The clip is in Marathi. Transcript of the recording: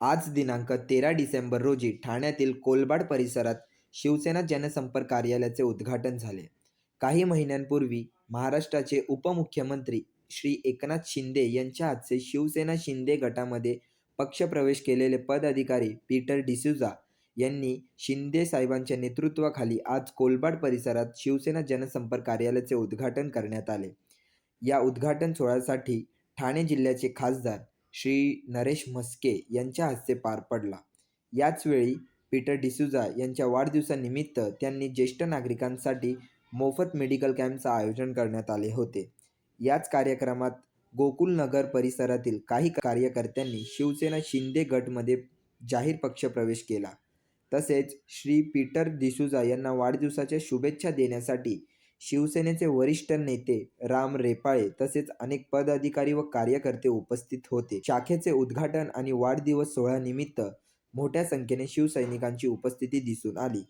आज दिनांक 13 डिसेंबर रोजी ठाण्यातील कोलबाड परिसरात शिवसेना जनसंपर्क कार्यालयाचे उद्घाटन झाले. काही महिन्यांपूर्वी महाराष्ट्राचे उपमुख्यमंत्री श्री एकनाथ शिंदे यांच्या हस्ते शिवसेना शिंदे गटामध्ये पक्षप्रवेश केलेले पदाधिकारी पीटर डिसूझा यांनी शिंदे साहेबांच्या नेतृत्वाखाली आज कोलबाड परिसरात शिवसेना जनसंपर्क कार्यालयाचे उद्घाटन करण्यात आले. या उद्घाटन सोहळ्यासाठी ठाणे जिल्ह्याचे खासदार श्री नरेश म्हस्के यांच्या हस्ते पार पडला. याचवेळी पीटर डिसूझा यांच्या वाढदिवसानिमित्त त्यांनी ज्येष्ठ नागरिकांसाठी मोफत मेडिकल कॅम्पचं आयोजन करण्यात आले होते. याच कार्यक्रमात गोकुलनगर परिसरातील काही कार्यकर्त्यांनी शिवसेना शिंदे गटमध्ये जाहीर पक्षप्रवेश केला. तसेच श्री पीटर डिसूझा यांना वाढदिवसाच्या शुभेच्छा देण्यासाठी शिवसेनेचे वरिष्ठ नेते राम रेपाळे तसेच अनेक पदाधिकारी व कार्यकर्ते उपस्थित होते. शाखेचे उद्घाटन आणि वाढदिवस सोहळ्यानिमित्त मोठ्या संख्येने शिवसैनिकांची उपस्थिती दिसून आली.